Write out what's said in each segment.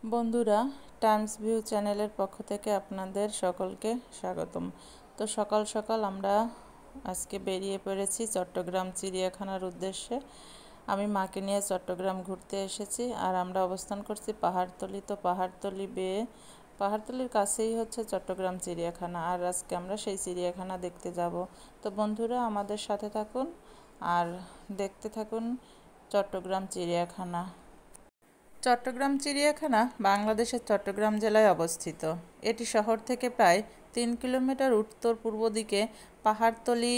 বন্ধুরা, Times view চ্যানেলের পক্ষ থেকে আপনাদের সকলকে স্বাগতম। তো সকাল সকাল আমরা আজকে বেরিয়ে পড়েছি চট্টগ্রাম চিড়িয়াখানার উদ্দেশ্যে। আমি মাকে নিয়ে চট্টগ্রাম ঘুরতে এসেছি, আর আমরা অবস্থান করছি পাহাড়তলি। তো পাহাড়তলি বেয়ে পাহাড়তলির কাছেই হচ্ছে চট্টগ্রাম চিড়িয়াখানা, আর আজকে আমরা সেই চিড়িয়াখানা দেখতে যাব। তো বন্ধুরা, আমাদের সাথে থাকুন আর দেখতে থাকুন চট্টগ্রাম চিড়িয়াখানা। চট্টগ্রাম চিড়িয়াখানা বাংলাদেশের চট্টগ্রাম জেলায় অবস্থিত। এটি শহর থেকে প্রায় ৩ কিলোমিটার উত্তর পূর্ব দিকে পাহাড়তলি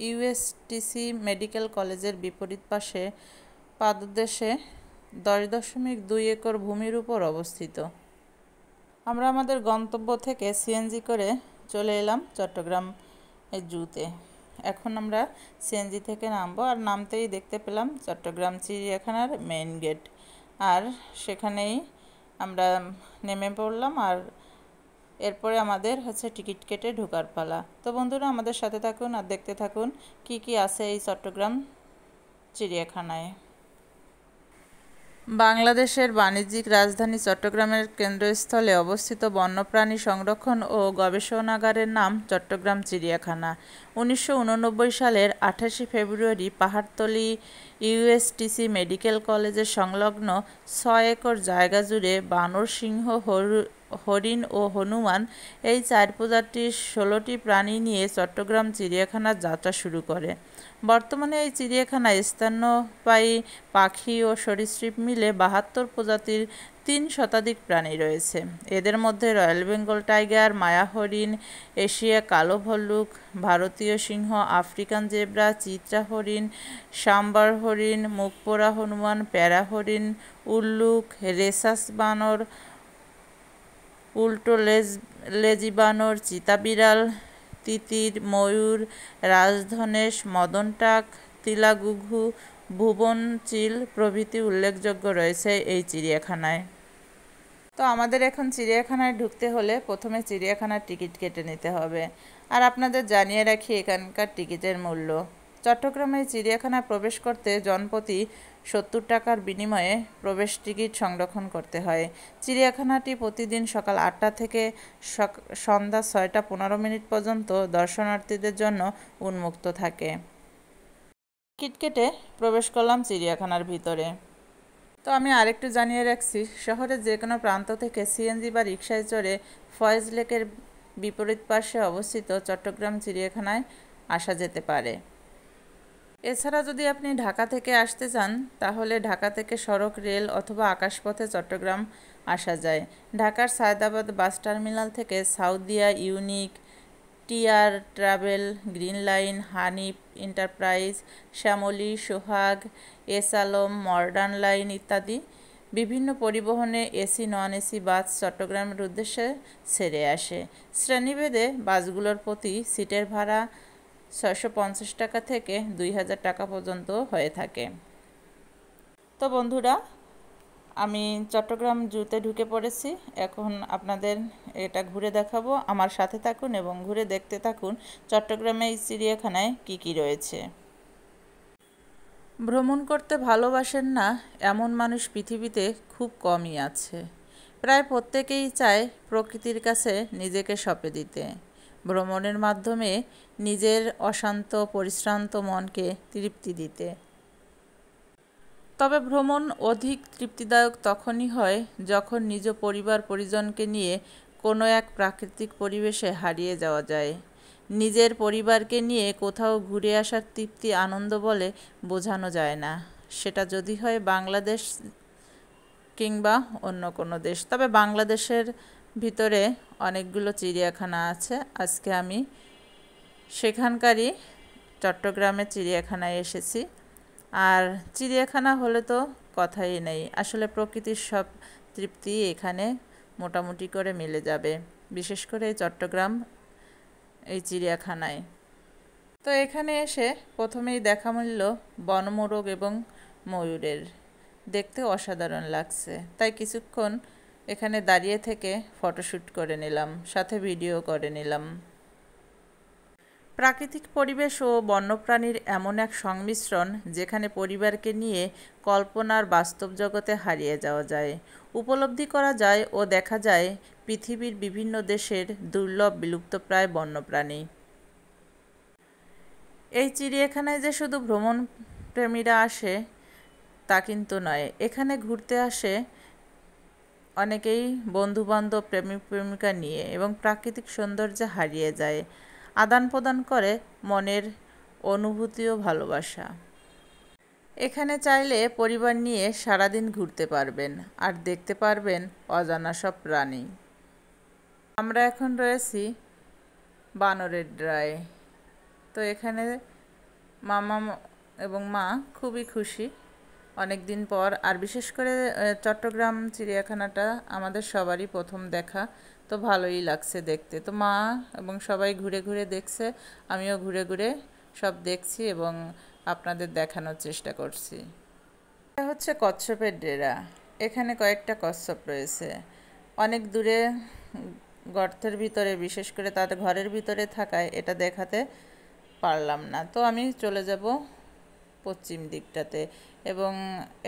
ইউএসটিসি মেডিকেল কলেজের বিপরীত পাশে পাদদেশে ১০.২ একর ভূমির উপর অবস্থিত। আমরা আমাদের গন্তব্য থেকে সিএনজি করে চলে এলাম চট্টগ্রাম জুতে। এখন আমরা সিএনজি থেকে নামবো, আর নামতেই দেখতে পেলাম চট্টগ্রাম চিড়িয়াখানার মেইন গেট। আর সেখানেই আমরা নেমে পড়লাম, আর এরপরে আমাদের হচ্ছে টিকিট কেটে ঢোকার পালা। তো বন্ধুরা, আমাদের সাথে থাকুন আর দেখতে থাকুন কি কি আছে এই চট্টগ্রাম চিড়িয়াখানায়। বাংলাদেশের বাণিজ্যিক রাজধানী চট্টগ্রামের কেন্দ্রস্থলে অবস্থিত বন্যপ্রাণী সংরক্ষণ ও গবেষণাগারের নাম চট্টগ্রাম চিড়িয়াখানা। ১৯৮৯ সালের ২৮ ফেব্রুয়ারি পাহাড়তলি ইউএসটিসি মেডিকেল কলেজের সংলগ্ন ৬ একর জায়গা জুড়ে বানর, সিংহ, হরিণ ও হনুমান এই ৪ প্রজাতির ১৬টি প্রাণী নিয়ে চট্টগ্রাম চিড়িয়াখানার যাত্রা শুরু করে। বর্তমানে এই চিড়িয়াখানায় স্তন্যপায়ী পাখি ও সরীসৃপ মিলে ৭২ প্রজাতির ৩ শতাধিক প্রাণী রয়েছে। এদের মধ্যে রয়্যাল বেঙ্গল টাইগার, মায়া হরিণ, এশিয়া কালো ভল্লুক, ভারতীয় সিংহ, আফ্রিকান জেব্রা, চিত্রা হরিণ, সাম্বার হরিণ, মুখপোড়া হনুমান, প্যারা হরিণ, উল্লুক, রেসাস বানর, উল্টো লেজি বানর, চিতা বিড়াল, তিতির, ময়ূর, রাজধনেশ, মদনটাক, তিলাগুঘু, ভুবন চিল প্রভৃতি উল্লেখযোগ্য রয়েছে এই চিড়িয়াখানায়। তো আমাদের এখন চিড়িয়াখানায় ঢুকতে হলে প্রথমে চিড়িয়াখানার টিকিট কেটে নিতে হবে। আর আপনাদের জানিয়ে রাখি এখানকার টিকিটের মূল্য। চট্টগ্রামে চিড়িয়াখানায় প্রবেশ করতে জনপ্রতি ৭০ টাকার বিনিময়ে প্রবেশ টিকিট সংরক্ষণ করতে হয়। চিড়িয়াখানাটি প্রতিদিন সকাল ৮টা থেকে সন্ধ্যা ৬টা ১৫ মিনিট পর্যন্ত দর্শনার্থীদের জন্য উন্মুক্ত থাকে। টিকিট কেটে প্রবেশ করলাম চিড়িয়াখানার ভিতরে। তো আমি আরেকটু জানিয়ে রাখছি, শহরের যে কোনো প্রান্ত থেকে সিএনজি বা রিকশায় চড়ে ফয়েজ লেকের বিপরীত পাশে অবস্থিত চট্টগ্রাম চিড়িয়াখানায় আসা যেতে পারে। এছাড়া যদি আপনি ঢাকা থেকে আসতে চান, তাহলে ঢাকা থেকে সড়ক, রেল অথবা আকাশপথে চট্টগ্রাম আসা যায়। ঢাকার সায়দাবাদ বাস টার্মিনাল থেকে Saudia, Unique, TR Travel, Green Line, Hanif Enterprise, Shyamoli, Sohag, S Alam, Modern Line ইত্যাদি বিভিন্ন পরিবহনে এসি, নন এসি বাস চট্টগ্রামের উদ্দেশ্যে ছেড়ে আসে। শ্রেণীভেদে বাসগুলোর প্রতি সিটের ভাড়া ৬৫০ টাকা থেকে ২,০০০ টাকা পর্যন্ত হয়ে থাকে। তো বন্ধুরা, আমি চট্টগ্রাম জুতে ঢুকে পড়েছি। এখন আপনাদের এটা ঘুরে দেখাবো। আমার সাথে থাকুন এবং ঘুরে দেখতে থাকুন চট্টগ্রামে এই চিড়িয়াখানায় কি কি রয়েছে। ভ্রমণ করতে ভালোবাসেন না এমন মানুষ পৃথিবীতে খুব কমই আছে। প্রায় প্রত্যেকেই চায় প্রকৃতির কাছে নিজেকে সঁপে দিতে, ভ্রমণের মাধ্যমে নিজের অশান্ত পরিশ্রান্ত মনকে তৃপ্তি দিতে। তবে ভ্রমণ অধিক তৃপ্তিদায়ক তখনই হয় যখন নিজ পরিবার পরিজনকে নিয়ে কোনো এক প্রাকৃতিক পরিবেশে হারিয়ে যাওয়া যায়। নিজের পরিবারকে নিয়ে কোথাও ঘুরে আসার তৃপ্তি, আনন্দ বলে বোঝানো যায় না, সেটা যদি হয় বাংলাদেশ কিংবা অন্য কোনো দেশ। তবে বাংলাদেশের ভিতরে অনেকগুলো চিড়িয়াখানা আছে। আজকে আমি সেখানকারই চট্টগ্রামের চিড়িয়াখানায় এসেছি। আর চিড়িয়াখানা হলে তো কথাই নেই, আসলে প্রকৃতির সব তৃপ্তি এখানে মোটামুটি করে মিলে যাবে, বিশেষ করে চট্টগ্রাম এই চিড়িয়াখানায়। তো এখানে এসে প্রথমেই দেখা মিলল বনমোরগ এবং ময়ূরের, দেখতে অসাধারণ লাগছে, তাই কিছুক্ষণ এখানে দাঁড়িয়ে থেকে ফটোশ্যুট করে নিলাম, সাথে ভিডিও করে নিলাম। প্রাকৃতিক পরিবেশ ও বন্যপ্রাণীর এমন এক সংমিশ্রণ যেখানে পরিবারকে নিয়ে কল্পনার বাস্তব জগতে হারিয়ে যাওয়া যায়, উপলব্ধি করা যায় ও দেখা যায় পৃথিবীর বিভিন্ন দেশের দুর্লভ বিলুপ্তপ্রায় বন্যপ্রাণী। এই চিড়িয়াখানায় যে শুধু ভ্রমণ প্রেমীরা আসে তা কিন্তু নয়, এখানে ঘুরতে আসে অনেকেই বন্ধুবান্ধব, প্রেমিক প্রেমিকা নিয়ে এবং প্রাকৃতিক সৌন্দর্যে হারিয়ে যায়, আদান প্রদান করে মনের অনুভূতি ও ভালোবাসা। এখানে চাইলে পরিবার নিয়ে সারাদিন ঘুরতে পারবেন আর দেখতে পারবেন অজানা সব প্রাণী। আমরা এখন রয়েছি বানরের ড্রায়। তো এখানে মামা এবং মা খুবই খুশি অনেক দিন পর, আর বিশেষ করে চট্টগ্রাম চিড়িয়াখানাটা আমাদের সবারই প্রথম দেখা, তো ভালোই লাগছে দেখতে। তো মা এবং সবাই ঘুরে ঘুরে দেখছে, আমিও ঘুরে ঘুরে সব দেখছি এবং আপনাদের দেখানোর চেষ্টা করছি। এটা হচ্ছে কচ্ছপের ডেরা। এখানে কয়েকটা কচ্ছপ রয়েছে, অনেক দূরে গর্তের ভিতরে, বিশেষ করে তাদের ঘরের ভিতরে থাকায় এটা দেখাতে পারলাম না। তো আমি চলে যাব পশ্চিম দিকটাতে, এবং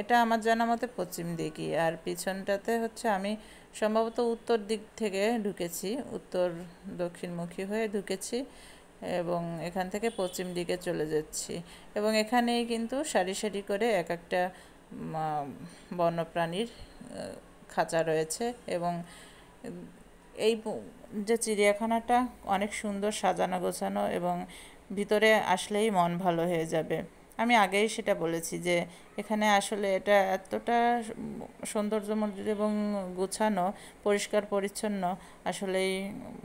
এটা আমার জানা মতে পশ্চিম দিকই, আর পিছনটাতে হচ্ছে আমি সম্ভবত উত্তর দিক থেকে ঢুকেছি, উত্তর দক্ষিণমুখী হয়ে ঢুকেছি এবং এখান থেকে পশ্চিম দিকে চলে যাচ্ছি। এবং এখানেই কিন্তু সারি সারি করে এক একটা বন্যপ্রাণীর খাঁচা রয়েছে, এবং এই যে চিড়িয়াখানাটা অনেক সুন্দর সাজানো গোছানো, এবং ভিতরে আসলেই মন ভালো হয়ে যাবে। আমি আগেই সেটা বলেছি যে এখানে আসলে এটা এতটা সৌন্দর্যমণ্ডিত এবং গোছানো, পরিষ্কার পরিচ্ছন্ন, আসলেই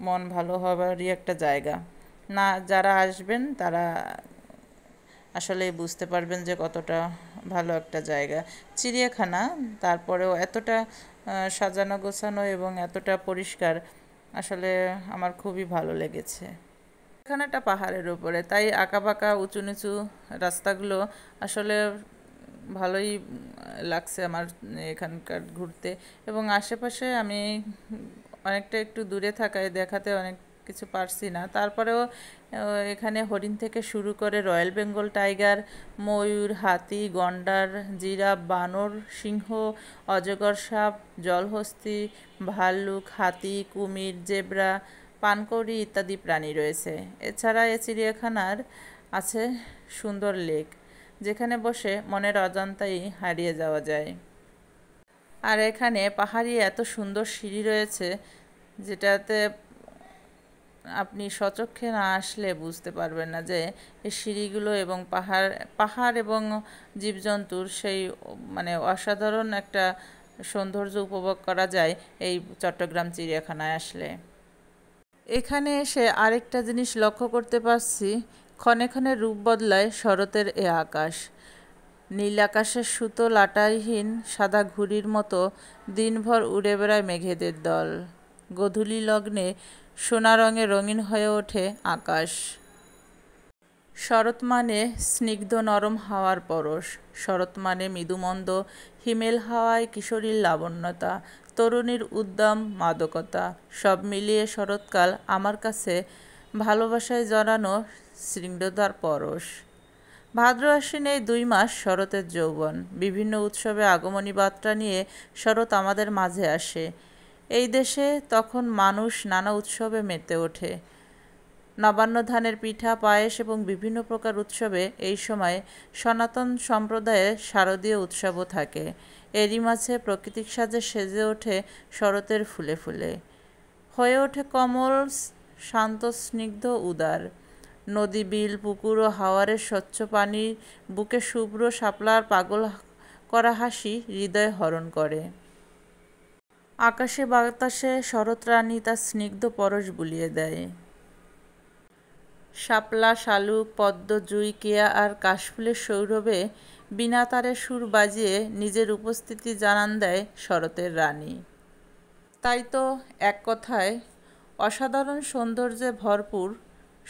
মন ভালো হবারই একটা জায়গা। না, যারা আসবেন তারা আসলেই বুঝতে পারবেন যে কতটা ভালো একটা জায়গা চিড়িয়াখানা, তারপরেও এতটা সাজানো গোছানো এবং এতটা পরিষ্কার, আসলে আমার খুবই ভালো লেগেছে। এখানেটা পাহাড়ের উপরে, তাই আঁকাবাঁকা উঁচু নিচু রাস্তাগুলো আসলে ভালোই লাগছে আমার এখানকার ঘুরতে। এবং আশেপাশে আমি অনেকটা একটু দূরে থাকায় দেখাতে অনেক কিছু পারছি না, তারপরেও এখানে হরিণ থেকে শুরু করে রয়্যাল বেঙ্গল টাইগার, ময়ূর, হাতি, গন্ডার, জিরাফ, বানর, সিংহ, অজগর সাপ, জলহস্তী, ভাল্লুক, হাতি, কুমির, জেব্রা, পানকৌড়ি ইত্যাদি প্রাণী রয়েছে। এছাড়া এ চিড়িয়াখানার আছে সুন্দর লেক, যেখানে বসে মনের অজান্তাই হারিয়ে যাওয়া যায়। আর এখানে পাহাড়ি এত সুন্দর সিঁড়ি রয়েছে, যেটাতে আপনি স্বচক্ষে না আসলে বুঝতে পারবেন না যে এই সিঁড়িগুলো এবং পাহাড় এবং জীবজন্তুর সেই মানে অসাধারণ একটা সৌন্দর্য উপভোগ করা যায় এই চট্টগ্রাম চিড়িয়াখানায় আসলে। এখানে এসে আরেকটা জিনিস লক্ষ্য করতে পারছি, ক্ষণে ক্ষণে রূপ বদলায় শরতের এ আকাশ। নীল আকাশের সুতো লাটাইহীন সাদা ঘুড়ির মতো দিনভর উড়ে বেড়ায় মেঘেদের দল। গোধূলি লগ্নে সোনা রঙে রঙিন হয়ে ওঠে আকাশ। শরৎ মানে স্নিগ্ধ নরম হাওয়ার পরশ, শরৎ মানে মৃদুমন্দ হিমেল হাওয়ায় কিশোরীর লাবণ্যতা, তরুণীর উদ্দাম মাদকতা, সব মিলিয়ে শরৎকাল আমার কাছে ভালোবাসায় জড়ানো স্নিগ্ধতার পরশ। ভাদ্র আশ্বিন এই 2 মাস শরতের যৌবন। বিভিন্ন উৎসবে আগমনী বার্তা নিয়ে শরৎ আমাদের মাঝে আসে। এই দেশে তখন মানুষ নানা উৎসবে মেতে ওঠে। নবান্ন ধানের পিঠা, পায়েস এবং বিভিন্ন প্রকার উৎসবে এই সময় সনাতন সম্প্রদায়ের শারদীয় উৎসবও থাকে। এরই মাঝে প্রকৃতিক সাজে সেজে ওঠে শরতের ফুলে ফুলে, হয়ে ওঠে কমল, শান্ত, স্নিগ্ধ, উদার। নদী, বিল, পুকুর ও হাওরের স্বচ্ছ পানি, বুকে শুভ্র শাপলার পাগল করা হাসি হৃদয় হরণ করে। আকাশে বাতাসে শরৎরানী তার স্নিগ্ধ পরশ বুলিয়ে দেয়। শাপলা, শালুক, পদ্ম, জুঁই, কেয়া আর কাশফুলের সৌরভে বিনা তারে সুর বাজিয়ে নিজের উপস্থিতি জানান দেয় শরতের রানী। তাই তো এক কথায় অসাধারণ সৌন্দর্যে ভরপুর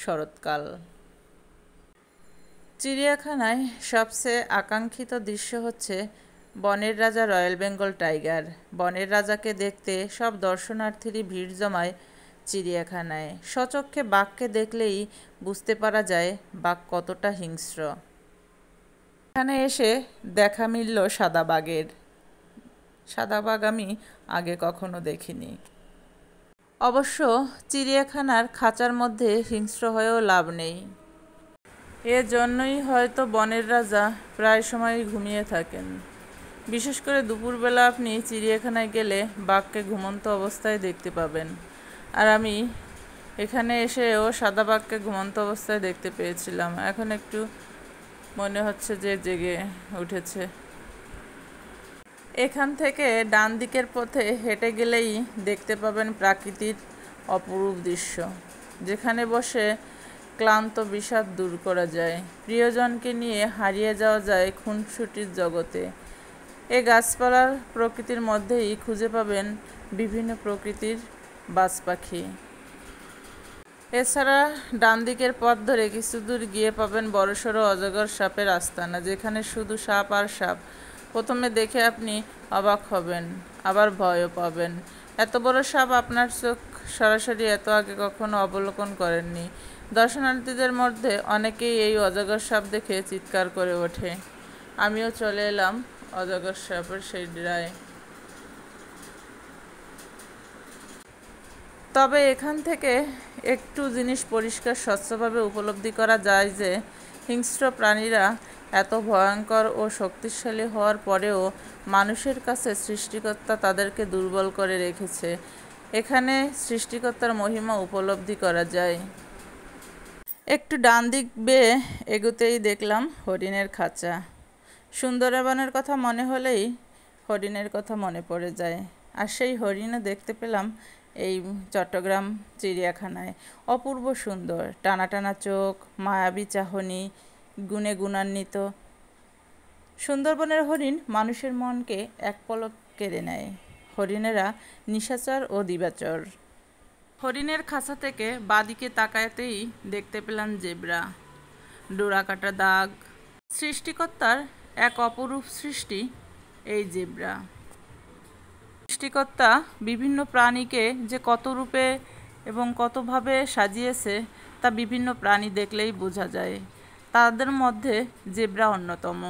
শরৎকাল। চিড়িয়াখানায় সবচেয়ে আকাঙ্ক্ষিত দৃশ্য হচ্ছে বনের রাজা রয়্যাল বেঙ্গল টাইগার। বনের রাজাকে দেখতে সব দর্শনার্থীরই ভিড় জমায় চিড়িয়াখানায়। স্বচক্ষে বাঘকে দেখলেই বুঝতে পারা যায় বাঘ কতটা হিংস্র। এখানে এসে দেখা মিলল সাদা বাঘের। সাদা বাঘ আমি আগে কখনো দেখিনি। অবশ্য চিড়িয়াখানার খাঁচার মধ্যে হিংস্র হয়েও লাভ নেই। এজন্যই হয়তো বনের রাজা প্রায় সময়ই ঘুমিয়ে থাকেন। বিশেষ করে দুপুরবেলা আপনি চিড়িয়াখানায় গেলে বাঘকে ঘুমন্ত অবস্থায় দেখতে পাবেন। আর আমি এখানে এসেও সাদা বাঘকে ঘুমন্ত অবস্থায় দেখতে পেয়েছিলাম। এখন একটু মনে হচ্ছে যে জেগে উঠেছে। এখান থেকে ডান দিকের পথে হেঁটে গেলেই দেখতে পাবেন প্রাকৃতিক অপরূপ দৃশ্য, যেখানে বসে ক্লান্ত বিষাদ দূর করা যায়। প্রিয়জনকে নিয়ে হারিয়ে যাওয়া যায় খুনসুটির জগতে। এ গাছপালার প্রকৃতির মধ্যেই খুঁজে পাবেন বিভিন্ন প্রকৃতির বাজ পাখি। এছাড়া ডান দিকের পথ ধরে কিছু দূর গিয়ে পাবেন বড়সড় অজগর সাপের আস্তানা, যেখানে শুধু সাপ আর সাপ। প্রথমে দেখে আপনি অবাক হবেন, আবার ভয়ও পাবেন। এত বড় সাপ আপনার চোখ সরাসরি এত আগে কখনো অবলোকন করেননি। দর্শনার্থীদের মধ্যে অনেকেই এই অজগর সাপ দেখে চিৎকার করে ওঠে। আমিও চলে এলাম অজগর সাপের সেই ডেরায়। তবে এখান থেকে একটু জিনিস পরিষ্কার স্বচ্ছভাবে উপলব্ধি করা যায় যে হিংস্র প্রাণীরা এত ভয়ঙ্কর ও শক্তিশালী হওয়ার পরেও মানুষের কাছে সৃষ্টিকর্তা তাদেরকে দুর্বল করে রেখেছে। এখানে সৃষ্টিকর্তার মহিমা উপলব্ধি করা যায়। একটু ডান দিক বেয়ে এগোতেই দেখলাম হরিণের খাঁচা। সুন্দরবনের কথা মনে হলেই হরিণের কথা মনে পড়ে যায়। আর সেই হরিণও দেখতে পেলাম এই চট্টগ্রাম চিড়িয়াখানায়। অপূর্ব সুন্দর, টানা টানা চোখ, মায়াবী চাহনি, গুণে গুণান্বিত। সুন্দরবনের হরিণ মানুষের মনকে এক পলক কেড়ে নেয়। হরিণেরা নিশাচর ও দিবাচর। হরিণের খাঁচা থেকে বাঁদিকে তাকাতেই দেখতে পেলাম জেব্রা, ডোরাকাটা দাগ। সৃষ্টিকর্তার এক অপরূপ সৃষ্টি এই জেব্রা। সৃষ্টিকর্তা বিভিন্ন প্রাণীকে যে কত রূপে এবং কতভাবে সাজিয়েছে তা বিভিন্ন প্রাণী দেখলেই বোঝা যায়। তাদের মধ্যে জেব্রা অন্যতম।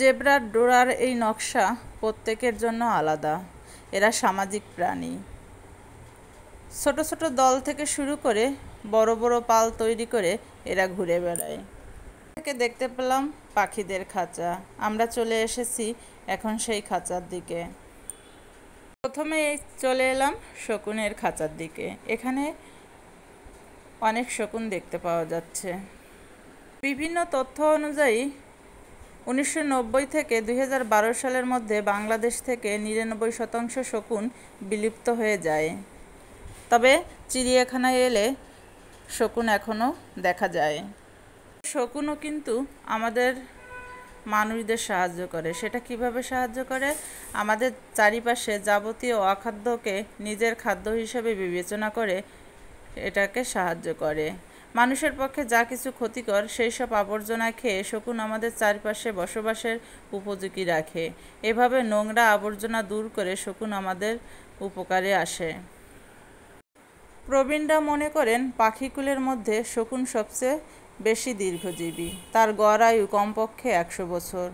জেব্রার ডোরার এই নকশা প্রত্যেকের জন্য আলাদা। এরা সামাজিক প্রাণী। ছোট ছোট দল থেকে শুরু করে বড় বড় পাল তৈরি করে এরা ঘুরে বেড়ায়। থেকে দেখতে পেলাম পাখিদের খাঁচা। আমরা চলে এসেছি এখন সেই খাঁচার দিকে। প্রথমে চলে এলাম শকুনের খাঁচার দিকে। এখানে অনেক শকুন দেখতে পাওয়া যাচ্ছে। বিভিন্ন তথ্য অনুযায়ী 1990 থেকে 2012 সালের মধ্যে বাংলাদেশ থেকে 99% শকুন বিলুপ্ত হয়ে যায়। তবে চিড়িয়াখানায় এলে শকুন এখনও দেখা যায়। শকুনও কিন্তু আমাদের মানুষদের সাহায্য করে। সেটা কিভাবে সাহায্য করে? আমাদের চারিপাশে যাবতীয় অখাদ্যকে নিজের খাদ্য হিসেবে বিবেচনা করে এটাকে সাহায্য করে। মানুষের পক্ষে যা কিছু ক্ষতিকর সেই সব আবর্জনা খেয়ে শকুন আমাদের চারপাশে বসবাসের উপযোগী রাখে। এভাবে নোংরা আবর্জনা দূর করে শকুন আমাদের উপকারে আসে। প্রবীণরা মনে করেন পাখিকুলের মধ্যে শকুন সবচেয়ে বেশি দীর্ঘজীবী। তার গড় আয়ু কমপক্ষে 100 বছর।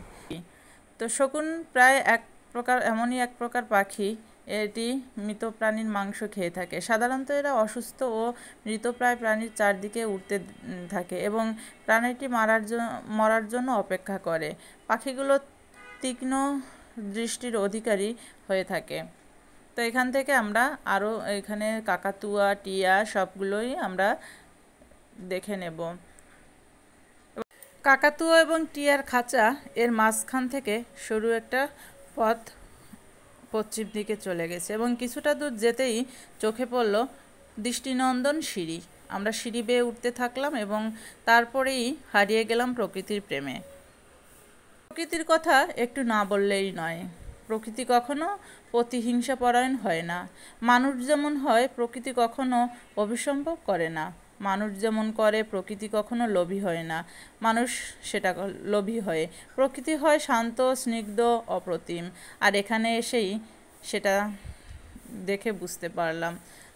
তো শকুন প্রায় এমনই এক প্রকার পাখি, এটি মৃত প্রাণীর মাংস খেয়ে থাকে। সাধারণত এরা অসুস্থ ও মৃতপ্রায় প্রাণীর চারদিকে উড়তে থাকে এবং প্রাণীটি মরার জন্য অপেক্ষা করে। পাখিগুলো তীক্ষ্ণ দৃষ্টির অধিকারী হয়ে থাকে। তো এখান থেকে আমরা আরও এখানে কাকাতুয়া, টিয়া সবগুলোই আমরা দেখে নেব। কাকাতুয়া এবং টিয়ার খাঁচা এর মাঝখান থেকে সরু একটা পথ পশ্চিম দিকে চলে গেছে এবং কিছুটা দূর যেতেই চোখে পড়ল দৃষ্টিনন্দন সিঁড়ি। আমরা সিঁড়ি বেয়ে উঠতে থাকলাম এবং তারপরেই হারিয়ে গেলাম প্রকৃতির প্রেমে। প্রকৃতির কথা একটু না বললেই নয়। প্রকৃতি কখনো প্রতিহিংসাপরায়ণ হয় না। মানুষ যেমন হয় প্রকৃতি কখনো অভিসম্ভব করে না। মানুষ যেমন করে প্রকৃতি কখনো লোভী হয় না, মানুষ সেটা লোভী হয়। প্রকৃতি হয় শান্ত, স্নিগ্ধ, অপ্রতিম। আর এখানে এসেই সেটা দেখে বুঝতে পারলাম।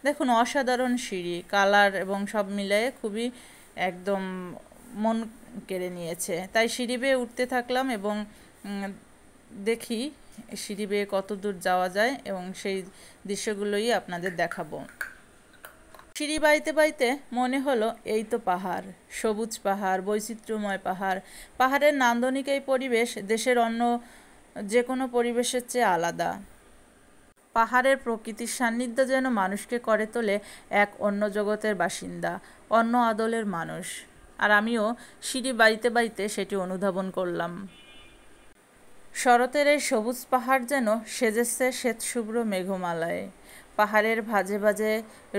দেখুন, অসাধারণ সিঁড়ি, কালার এবং সব মিলিয়ে খুবই একদম মন কেড়ে নিয়েছে। তাই সিঁড়ি বেয়ে উঠতে থাকলাম এবং দেখি সিঁড়ি বেয়ে কত দূর যাওয়া যায় এবং সেই দৃশ্যগুলোই আপনাদের দেখাবো। সিঁড়ি বাইতে বাইতে মনে হলো এই তো পাহাড়, সবুজ পাহাড়, বৈচিত্র্যময় পাহাড়। পাহাড়ের নান্দনিক এই পরিবেশ দেশের অন্য যে কোনো পরিবেশের চেয়ে আলাদা। পাহাড়ের প্রকৃতির সান্নিধ্য যেন মানুষকে করে তোলে এক অন্য জগতের বাসিন্দা, অন্য আদলের মানুষ। আর আমিও সিঁড়ি বাইতে বাইতে সেটি অনুধাবন করলাম। শরতের এই সবুজ পাহাড় যেন সেজেছে শ্বেতশুভ্র মেঘমালায়। পাহাড়ের ভাঁজে ভাঁজে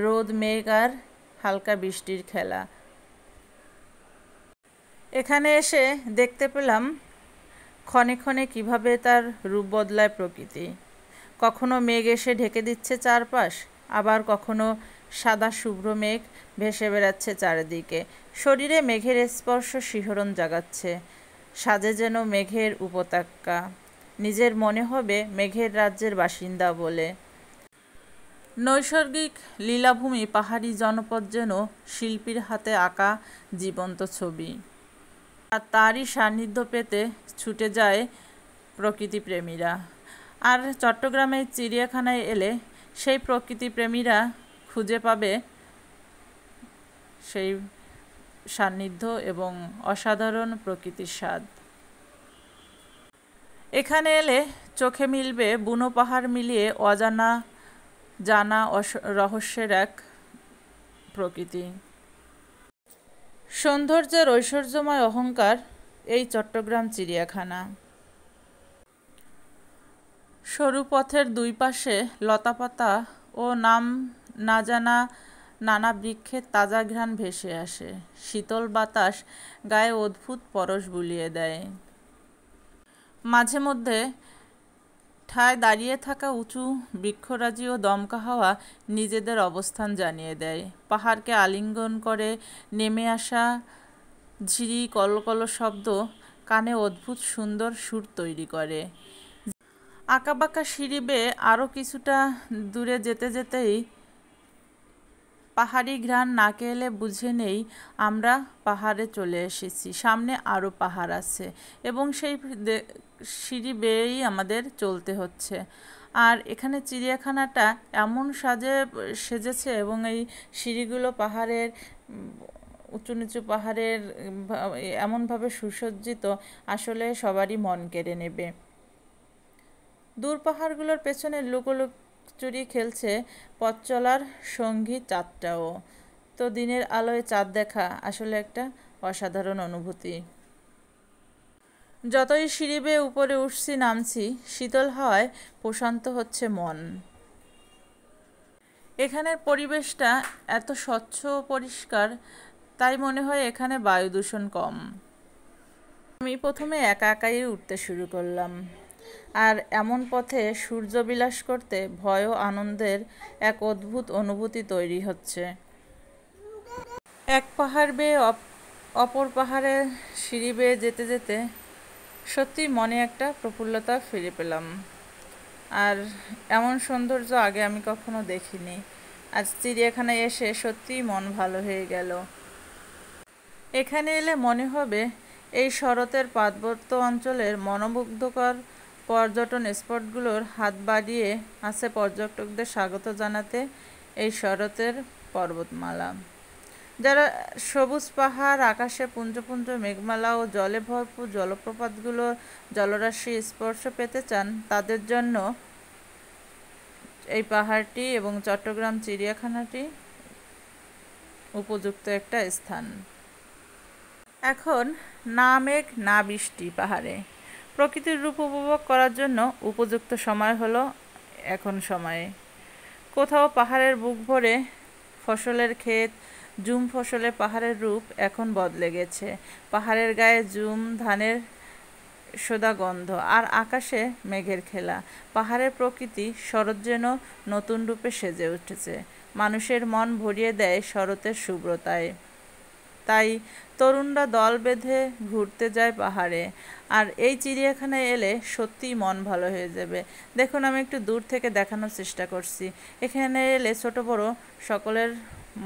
রোদ, মেঘ আর হালকা বৃষ্টির খেলা। এখানে এসে দেখতে পেলাম ক্ষণে ক্ষণে কিভাবে তার রূপ বদলায় প্রকৃতি। কখনো মেঘ এসে ঢেকে দিচ্ছে চারপাশ, আবার কখনো সাদা শুভ্র মেঘ ভেসে বেড়াচ্ছে চারিদিকে। শরীরে মেঘের স্পর্শ শিহরণ জাগাচ্ছে, সাজে যেন মেঘের উপত্যকা। নিজের মনে হবে মেঘের রাজ্যের বাসিন্দা বলে। নৈসর্গিক লীলাভূমি পাহাড়ি জনপদ যেন শিল্পীর হাতে আঁকা জীবন্ত ছবি। আর তারই সান্নিধ্য পেতে ছুটে যায় প্রকৃতিপ্রেমীরা। আর চট্টগ্রামের চিড়িয়াখানায় এলে সেই প্রকৃতিপ্রেমীরা খুঁজে পাবে সেই সান্নিধ্য এবং অসাধারণ প্রকৃতির স্বাদ। এখানে এলে চোখে মিলবে বুনো পাহাড় মিলিয়ে অজানা জানা রহস্যের এক প্রকৃতি। সৌন্দর্যের ঐশ্বর্যময় অহংকার এই চট্টগ্রাম চিড়িয়াখানা। সরু পথের দুই পাশে লতাপাতা ও নাম না জানা নানা বৃক্ষের তাজা ঘ্রাণ ভেসে আসে। শীতল বাতাস গায়ে অদ্ভুত পরশ বুলিয়ে দেয়। মাঝে মধ্যে ঠায় দাঁড়িয়ে থাকা উঁচু বৃক্ষরাজি ও দমকা হাওয়া নিজেদের অবস্থান জানিয়ে দেয়। পাহাড়কে আলিঙ্গন করে নেমে আসা ঝিরি কলকল শব্দ কানে অদ্ভুত সুন্দর সুর তৈরি করে। আঁকাবাঁকা সিঁড়ি বেয়ে আরও কিছুটা দূরে যেতে যেতেই পাহাড়ি ঘ্রাণ নাকে এলে বুঝে নেই আমরা পাহাড়ে চলে এসেছি। সামনে আরও পাহাড় আছে এবং সেই সিঁড়ি বেয়েই আমাদের চলতে হচ্ছে। আর এখানে চিড়িয়াখানাটা এমন সেজেছে এবং এই সিঁড়িগুলো পাহাড়ের উঁচু নিচু পাহাড়ের এমনভাবে সুসজ্জিত, আসলে সবারই মন কেড়ে নেবে। দূর পাহাড়গুলোর পেছনে লুকোচুরি খেলছে পথ চলার সঙ্গী চাঁদটাও। তো দিনের আলোয় চাঁদ দেখা আসলে একটা অসাধারণ অনুভূতি। যতই সিঁড়ি বেয়ে উপরে উঠছি নামছি, শীতল হাওয়ায় প্রশান্ত হচ্ছে মন। এখানের পরিবেশটা এত স্বচ্ছ ও পরিষ্কার, তাই মনে হয় এখানে বায়ু দূষণ কম। আমি প্রথমে একা একাই উঠতে শুরু করলাম। আর এমন পথে সূর্য বিলাস করতে ভয় ও আনন্দের এক অদ্ভুত অনুভূতি তৈরি হচ্ছে। এক পাহাড় বেয়ে অপর পাহাড়ে সিঁড়ি বেয়ে যেতে যেতে সত্যি মনে একটা প্রফুল্লতা ফিরে পেলাম। আর এমন সৌন্দর্য আগে আমি কখনো দেখিনি। আজ চিড়িয়াখানায় এসে সত্যিই মন ভালো হয়ে গেল। এখানে এলে মনে হবে এই শরতের পার্বত্য অঞ্চলের মনোমুগ্ধকর পর্যটন স্পটগুলোর হাত বাড়িয়ে আছে পর্যটকদের স্বাগত জানাতে এই শরতের পর্বতমালা। যারা সবুজ পাহাড়, আকাশে পুঞ্জ পুঞ্জ মেঘমালা ও জলে ভরপুর জলপ্রপাতগুলোর জলরাশি স্পর্শ পেতে চান, তাদের জন্য এই পাহাড়টি এবং চট্টগ্রাম চিড়িয়াখানাটি উপযুক্ত একটা স্থান। এখন না মেঘ না বৃষ্টি পাহাড়ে, প্রকৃতির রূপ উপভোগ করার জন্য উপযুক্ত সময় হলো এখন সময়ে। কোথাও পাহাড়ের বুক ভরে ফসলের ক্ষেত, জুম ফসলে পাহাড়ের রূপ এখন বদলে গেছে। পাহাড়ের গায়ে জুম ধানের সোদা গন্ধ আর আকাশে মেঘের খেলা। পাহাড়ের প্রকৃতি শরৎ যেন নতুন রূপে সেজে উঠেছে, মানুষের মন ভরিয়ে দেয় শরতের শুভ্রতায়। তাই তরুণরা দল বেঁধে ঘুরতে যায় পাহাড়ে। আর এই চিড়িয়াখানায় এলে সত্যিই মন ভালো হয়ে যাবে। দেখুন, আমি একটু দূর থেকে দেখানোর চেষ্টা করছি। এখানে এলে ছোট বড় সকলের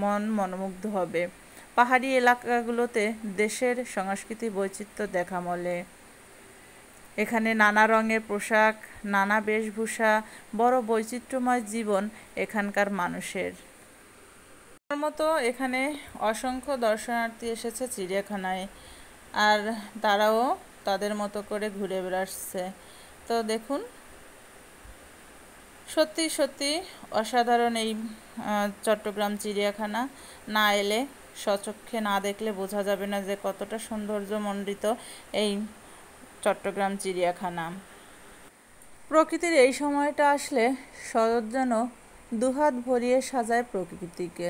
মন মনোমুগ্ধ হবে। পাহাড়ি এলাকাগুলোতে দেশের সংস্কৃতি বৈচিত্র্য দেখা মেলে। এখানে নানা রঙের পোশাক, নানা বেশভূষা, বড় বৈচিত্র্যময় জীবন এখানকার মানুষের। আমার মতো এখানে অসংখ্য দর্শনার্থী এসেছে চিড়িয়াখানায়, আর তারাও তাদের মতো করে ঘুরে বেড়াচ্ছে। তো দেখুন, সত্যি সত্যি অসাধারণ এই চট্টগ্রাম চিড়িয়াখানা। না এলে, স্বচক্ষে না দেখলে বোঝা যাবে না যে কতটা সৌন্দর্যমণ্ডিত এই চট্টগ্রাম চিড়িয়াখানা। প্রকৃতির এই সময়টা আসলে শরৎ যেন দুহাত ভরিয়ে সাজায় প্রকৃতিকে।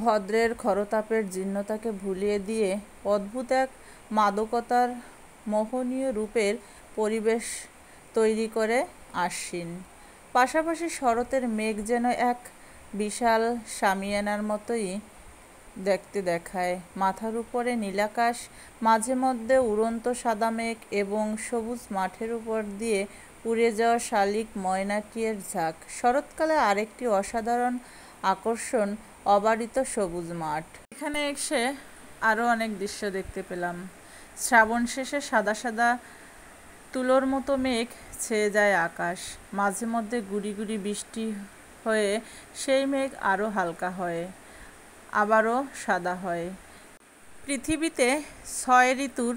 ভদ্রের খরতাপের জীর্ণতাকে ভুলিয়ে দিয়ে অদ্ভুত এক মাদকতার মোহনীয় রূপের পরিবেশ তৈরি করে আশ্বিন। পাশাপাশি শরতের মেঘ যেন এক বিশাল শামিয়ানার মতোই দেখতে দেখায়। মাথার উপরে নীলাকাশ, মাঝে মধ্যে উড়ন্ত সাদা মেঘ এবং সবুজ মাঠের উপর দিয়ে উড়ে যাওয়া শালিক ময়নাটির ঝাঁক। শরৎকালে আরেকটি অসাধারণ আকর্ষণ অবারিত সবুজ মাঠ। এখানে এসে আরও অনেক দৃশ্য দেখতে পেলাম। শ্রাবণ শেষে সাদা সাদা তুলোর মতো মেঘ ছেয়ে যায় আকাশ। মাঝে মধ্যে গুড়ি গুড়ি বৃষ্টি হয়ে সেই মেঘ আরও হালকা হয়, আবারও সাদা হয়। পৃথিবীতে ৬ ঋতুর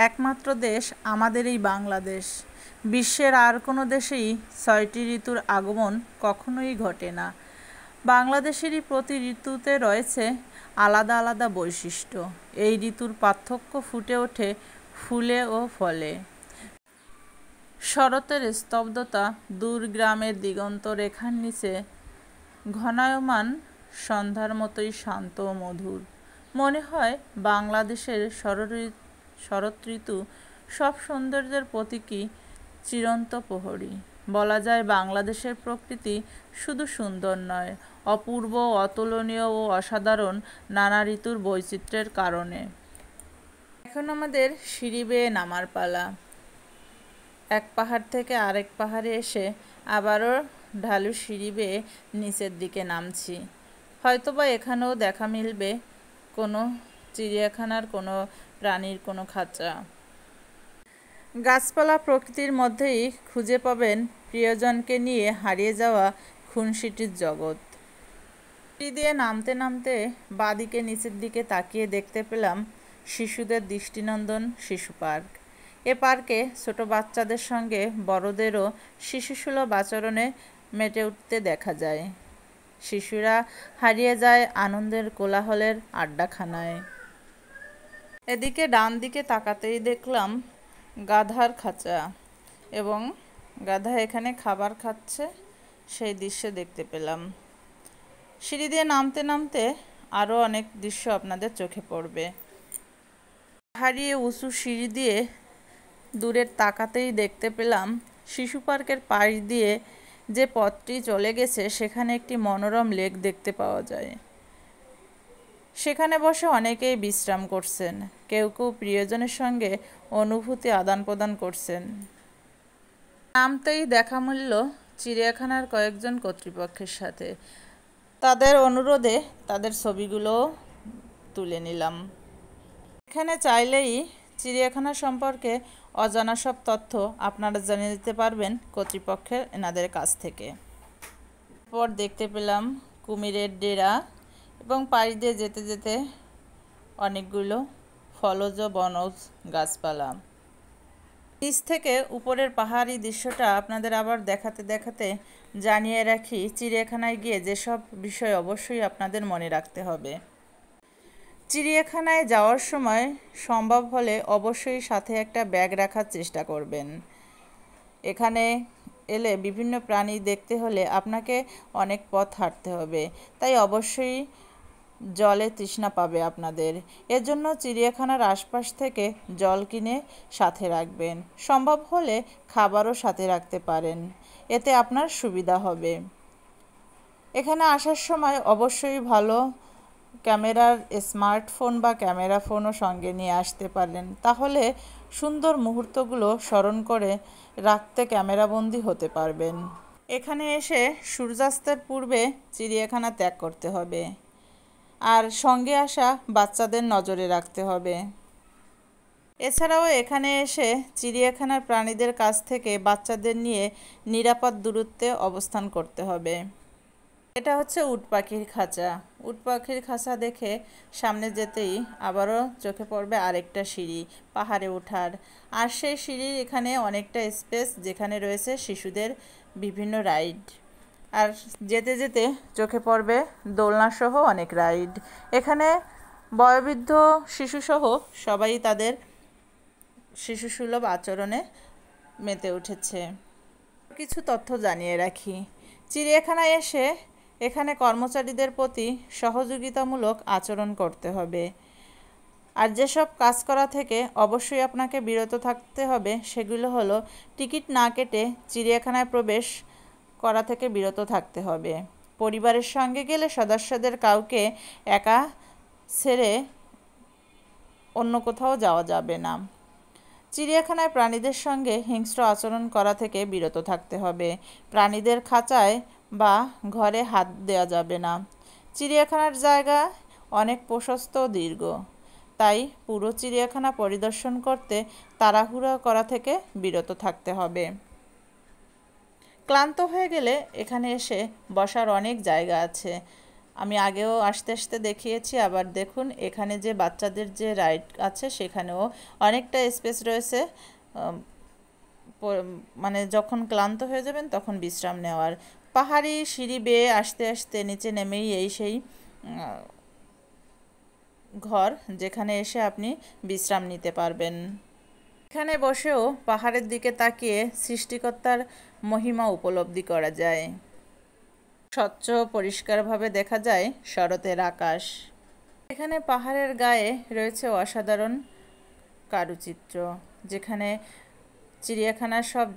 একমাত্র দেশ আমাদের এই বাংলাদেশ। বিশ্বের আর কোনো দেশেই ৬টি ঋতুর আগমন কখনোই ঘটে না। বাংলাদেশেরই প্রতি ঋতুতে রয়েছে আলাদা আলাদা বৈশিষ্ট্য। এই ঋতুর পার্থক্য ফুটে ওঠে ফুলে ও ফলে। শরতের স্তব্ধতা দূর গ্রামের দিগন্ত রেখার নিচে ঘনায়মান সন্ধ্যার মতোই শান্ত ও মধুর। মনে হয় বাংলাদেশের শরৎ ঋতু সব সৌন্দর্যের প্রতীকী, চিরন্ত প্রহরী। বলা যায় বাংলাদেশের প্রকৃতি শুধু সুন্দর নয়, অপূর্ব, অতুলনীয় ও অসাধারণ নানা ঋতুর বৈচিত্র্যের কারণে। এখন আমাদের সিঁড়ি বেয়ে নামার পালা। এক পাহাড় থেকে আরেক পাহাড়ে এসে আবারও ঢালু সিঁড়ি বেয়ে নিচের দিকে নামছি। হয়তোবা এখানেও দেখা মিলবে কোনো চিড়িয়াখানার কোনো প্রাণীর কোনো খাঁচা। গাছপালা প্রকৃতির মধ্যেই খুঁজে পাবেন প্রিয়জনকে নিয়ে হারিয়ে যাওয়া খুনসুটির জগৎ। সিঁড়ি দিয়ে নামতে নামতে বাঁদিকে নিচের দিকে তাকিয়ে দেখতে পেলাম শিশুদের দৃষ্টিনন্দন শিশু পার্ক। এ পার্কে ছোট বাচ্চাদের সঙ্গে বড়দেরও শিশুসুলভ আচরণে মেতে উঠতে দেখা যায়। শিশুরা হারিয়ে যায় আনন্দের কোলাহলের আড্ডাখানায়। এদিকে ডান দিকে তাকাতেই দেখলাম গাধার খাঁচা, এবং গাধা এখানে খাবার খাচ্ছে, সেই দৃশ্য দেখতে পেলাম। সিঁড়ি দিয়ে নামতে নামতে আরও অনেক দৃশ্য আপনাদের চোখে পড়বে। হারিয়ে উঁচু সিঁড়ি দিয়ে দূরের তাকাতেই দেখতে পেলাম শিশু পার্কের পাশ দিয়ে যে পথটি চলে গেছে সেখানে একটি মনোরম লেক দেখতে পাওয়া যায়। সেখানে বসে অনেকেই বিশ্রাম করছেন, কেউ কেউ প্রিয়জনের সঙ্গে অনুভূতি আদান প্রদান করছেন। নামতেই দেখা মিলল চিড়িয়াখানার কয়েকজন কর্তৃপক্ষের সাথে। তাদের অনুরোধে তাদের ছবিগুলো তুলে নিলাম। এখানে চাইলেই চিড়িয়াখানা সম্পর্কে অজানা সব তথ্য আপনারা জেনে নিতে পারবেন কর্তৃপক্ষের এনাদের কাছ থেকে। এরপর দেখতে পেলাম কুমিরের ডেরা, এবং পাশ দিয়ে যেতে যেতে অনেকগুলো ফলজ বনজ গাছপালা। নিচ থেকে উপরের পাহাড়ি দৃশ্যটা আপনাদের আবার দেখাতে দেখাতে জানিয়ে রাখি, চিড়িয়াখানায় গিয়ে যেসব বিষয় অবশ্যই আপনাদের মনে রাখতে হবে। চিড়িয়াখানায় যাওয়ার সময় সম্ভব হলে অবশ্যই সাথে একটা ব্যাগ রাখার চেষ্টা করবেন। এখানে এলে বিভিন্ন প্রাণী দেখতে হলে আপনাকে অনেক পথ হাঁটতে হবে, তাই অবশ্যই জলে তৃষ্ণা পাবে আপনাদের। এজন্য চিড়িয়াখানার আশপাশ থেকে জল কিনে সাথে রাখবেন। সম্ভব হলে খাবারও সাথে রাখতে পারেন, এতে আপনার সুবিধা হবে। এখানে আসার সময় অবশ্যই ভালো ক্যামেরার স্মার্টফোন বা ক্যামেরা ফোনও সঙ্গে নিয়ে আসতে পারেন, তাহলে সুন্দর মুহূর্তগুলো স্মরণ করে রাখতে ক্যামেরাবন্দি হতে পারবেন। এখানে এসে সূর্যাস্তের পূর্বে চিড়িয়াখানা ত্যাগ করতে হবে, আর সঙ্গে আসা বাচ্চাদের নজরে রাখতে হবে। এছাড়াও এখানে এসে চিড়িয়াখানার প্রাণীদের কাছ থেকে বাচ্চাদের নিয়ে নিরাপদ দূরত্বে অবস্থান করতে হবে। এটা হচ্ছে উট পাখির খাঁচা। উট পাখির খাঁচা দেখে সামনে যেতেই আবারও চোখে পড়বে আরেকটা সিঁড়ি পাহাড়ে ওঠার। আর সেই সিঁড়ির এখানে অনেকটা স্পেস, যেখানে রয়েছে শিশুদের বিভিন্ন রাইড। আর যেতে যেতে চোখে পড়বে দোলনাসহ অনেক রাইড। এখানে বয়োবৃদ্ধ শিশুসহ সবাই তাদের শিশুসুলভ আচরণে মেতে উঠেছে। কিছু তথ্য জানিয়ে রাখি। চিড়িয়াখানায় এসে এখানে কর্মচারীদের প্রতি সহযোগিতামূলক আচরণ করতে হবে। আর যেসব কাজ করা থেকে অবশ্যই আপনাকে বিরত থাকতে হবে সেগুলো হলো, টিকিট না কেটে চিড়িয়াখানায় প্রবেশ করা থেকে বিরত থাকতে হবে। পরিবারের সঙ্গে গেলে সদস্যদের কাউকে একা ছেড়ে অন্য কোথাও যাওয়া যাবে না। চিড়িয়াখানায় প্রাণীদের সঙ্গে হিংস্র আচরণ করা থেকে বিরত থাকতে হবে। প্রাণীদের খাঁচায় বা ঘরে হাত দেওয়া যাবে না। চিড়িয়াখানার জায়গা অনেক প্রশস্ত ও দীর্ঘ, তাই পুরো চিড়িয়াখানা পরিদর্শন করতে তাড়াহুড়ো করা থেকে বিরত থাকতে হবে। ক্লান্ত হয়ে গেলে এখানে এসে বসার অনেক জায়গা আছে। আমি আগেও আসতে আসতে দেখিয়েছি, আবার দেখুন এখানে যে বাচ্চাদের যে রাইড আছে সেখানেও অনেকটা স্পেস রয়েছে, মানে যখন ক্লান্ত হয়ে যাবেন তখন বিশ্রাম নেওয়ার। পাহাড়ি সিঁড়ি বেয়ে আসতে আসতে নিচে নেমেই সেই ঘর, যেখানে এসে আপনি বিশ্রাম নিতে পারবেন। এখানে বসেও পাহাড়ের দিকে তাকিয়ে সৃষ্টিকর্তার মহিমা উপলব্ধি করা যায়। স্বচ্ছ পরিষ্কারভাবে দেখা যায় শরতের আকাশ। এখানে পাহাড়ের গায়ে রয়েছে অসাধারণ কারুচিত্র, যেখানে চিড়িয়াখানার সব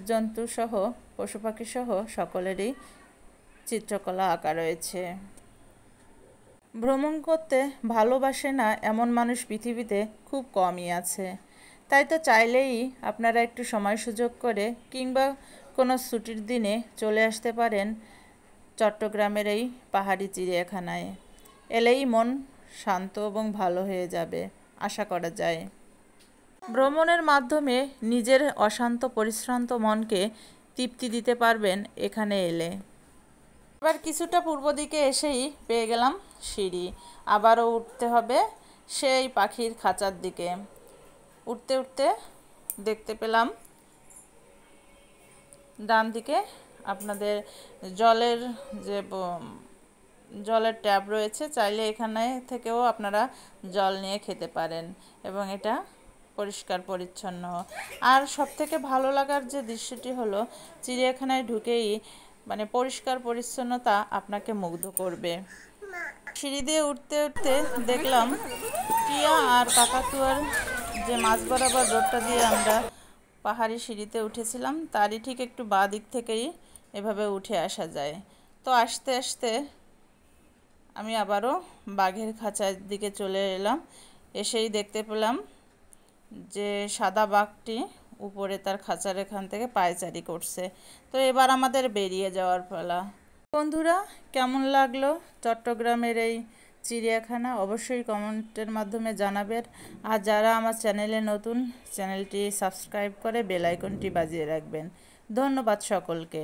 জন্তু সহ পশু পাখি সহ সকলেরই চিত্রকলা আঁকা রয়েছে। ভ্রমণ করতে ভালোবাসে না এমন মানুষ পৃথিবীতে খুব কমই আছে। তাই তো চাইলেই আপনারা একটু সময় সুযোগ করে কিংবা কোনো ছুটির দিনে চলে আসতে পারেন চট্টগ্রামের এই পাহাড়ি চিড়িয়াখানায়। এলেই মন শান্ত এবং ভালো হয়ে যাবে আশা করা যায়। ভ্রমণের মাধ্যমে নিজের অশান্ত পরিশ্রান্ত মনকে তৃপ্তি দিতে পারবেন এখানে এলে। এবার কিছুটা পূর্ব দিকে এসেই পেয়ে গেলাম সিঁড়ি। আবারও উঠতে হবে সেই পাখির খাঁচার দিকে। উঠতে উঠতে দেখতে পেলাম ডান দিকে আপনাদের জলের ট্যাপ রয়েছে, চাইলে এখানে থেকেও আপনারা জল নিয়ে খেতে পারেন এবং এটা পরিষ্কার পরিচ্ছন্ন। আর সবথেকে ভালো লাগার যে দৃশ্যটি হলো, চিড়িয়াখানায় ঢুকেই মানে পরিষ্কার পরিচ্ছন্নতা আপনাকে মুগ্ধ করবে। সিঁড়ি দিয়ে উঠতে উঠতে দেখলাম টিয়া আর কাকাতুয়ার যে মাঝ বরাবর রোডটা দিয়ে আমরা পাহাড়ি সিঁড়িতে উঠেছিলাম, তারই ঠিক একটু বাঁ দিক থেকেই এভাবে উঠে আসা যায়। তো আস্তে আস্তে আমি আবারও বাঘের খাঁচার দিকে চলে এলাম। এসেই দেখতে পেলাম যে সাদা বাঘটি উপরে তার খাঁচার এখান থেকে পায়চারি করছে। তো এবার আমাদের বেরিয়ে যাওয়ার পালা। বন্ধুরা, কেমন লাগলো চট্টগ্রামের এই চিড়িয়াখানা অবশ্যই কমেন্টের মাধ্যমে জানাবেন। আর যারা আমার চ্যানেলে নতুন, চ্যানেলটি সাবস্ক্রাইব করে বেল আইকনটি বাজিয়ে রাখবেন। ধন্যবাদ সকলকে।